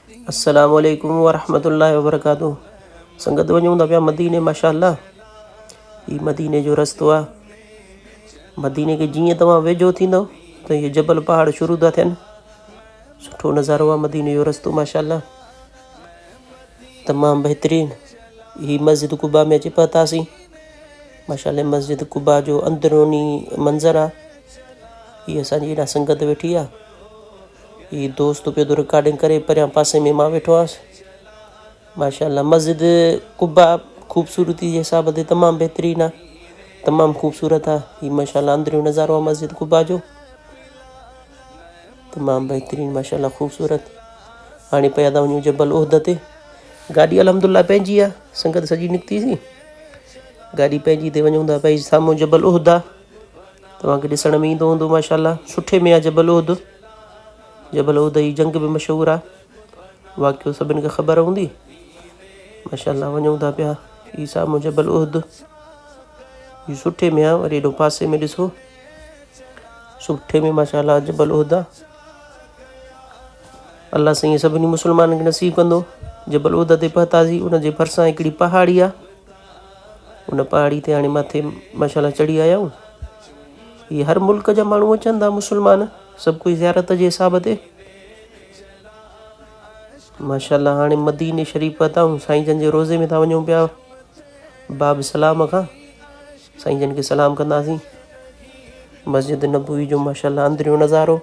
अस्सलाम वालेकुम वरहमतुल्लाहि वबरकातुहू। संगत वञूं था पिया मदीने माशाअल्लाह। ही मदीने जो रस्तो आहे। मदीने के जीअं तव्हां वेझो थींदव त इहे जबल पहाड़ शुरू था थियनि। सुठो नज़ारो आहे मदीने जो रस्तो माशाअल्लाह, तमामु बहितरीनु। ही मस्जिद कुबा में अची पहुतासीं माशाअल्लाह। मस्जिद कुबा जो अंदरूनी मंज़र आहे। ही असांजी हेॾा संगत वेठी आहे। ही दोस्त पियो थो रिकॉर्डिंग करे, परियां पासे में मां वेठो हुअसि माशाअल्लाह। मस्जिद कुबा ख़ूबसूरती जे हिसाब ते तमामु बहितरीनु आहे, तमामु ख़ूबसूरत आहे। ही माशाअल्लाह अंदरियो नज़ारो आहे मस्जिद कुबा जो, तमामु बहितरीनु माशाअल्लाह ख़ूबसूरत। हाणे पिया था वञूं जबल उहद ते। गाॾी अल्हम्दुलिल्लाह पंहिंजी आहे, संगत सॼी निकितीसीं, गाॾी पंहिंजी ते वञूं था। भई साम्हूं जबल उहद आहे, तव्हांखे ॾिसण में ईंदो हूंदो माशाअल्लाह। सुठे में आहे जबल उहद। जबल उहद जी जंग बि मशहूरु आहे, वाक़ियो सभिनि खे ख़बर हूंदी माशाअल्लाह। वञूं था पिया, ही साम्हूं जबल उहद, ही सुठे में आहे। वरी हेॾो पासे में ॾिसो, सुठे में माशाअल्लाह जबल उहद आहे। अल्लाह साईं सभिनी मुस्लमाननि खे नसीब कंदो। जबल उहद ते पहुतासीं, उनजे भरिसां हिकिड़ी पहाड़ी आहे, उन पहाड़ी ते हाणे मथे माशाअल्लाह चढ़ी आया आहियूं। ही हर मुल्क जा माण्हू अचनि था, मुस्लमान सभु कोई ज़ियारत जे हिसाब ते माशाअल्लाह। हाणे मदीने शरीफ़ पहुता आहियूं, साईं जन जे रोज़े में था वञूं पिया। बाब सलाम खां साईं जन खे सलाम कंदासीं। मस्जिद नबवी जो माशाअल्लाह अंदरियो नज़ारो।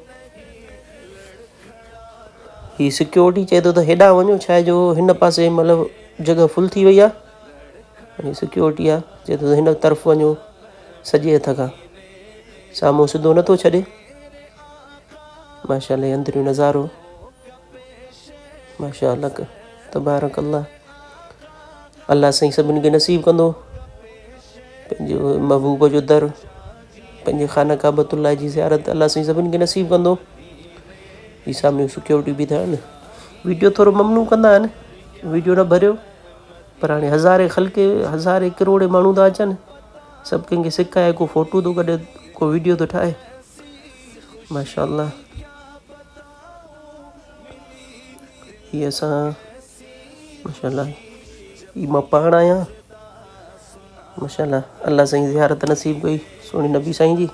ही सिक्योरिटी चए थो त हेॾां वञो, छा आहे जो हिन पासे मतिलबु जॻह फुल थी वई आहे। सिक्योरिटी आहे, चए थो त हिन तरफ़ वञो सॼे हथ खां, साम्हूं सिधो नथो छॾे माशाअल्लाह। अंदरियो नज़ारो माशाअल्लाह तबारक अल्लाह। अल्लाह साईं सभिनी खे नसीब कंदो पंहिंजो महबूब जो दर, पंहिंजे खाना काबतुल्लाह जी ज़ियारत अल्लाह साईं सभिनी खे नसीब कंदो। ही साम्हूं सिक्योरिटी बि था आहिनि। वीडियो थोरो ममनू कंदा आहिनि, वीडियो न भरियो, पर हाणे हज़ारे ख़ल्के, हज़ारे किरोड़े माण्हू था अचनि। सभु कंहिंखे सिक आहे, को फ़ोटू थो कढे, को वीडियो थो ठाहे माशाअल्लाह। ही असां माशाअल्लाह, ही मां पाण आहियां माशाअल्लाह। अल्लाह साईं ज़ियारत नसीब कई सोणी नबी साईं जी।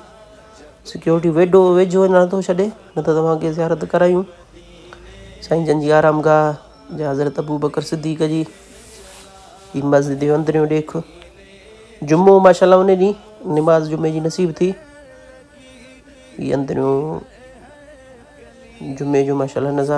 सिक्योरिटी वेझो अञा नथो छॾे, न त तव्हांखे ज़ियारत करायूं साईं जन जी आरामगाह जा हज़रत अबू बकर सिद्दीक़ जी। ही मस्जिद जो अंदरियो ॾेख। जुमो माशाअल्लाह उन ॾींहुं निमाज़ जुमे जी नसीब थी। ही अंदरियो जुमे जो माशाअल्लाह नज़ारो।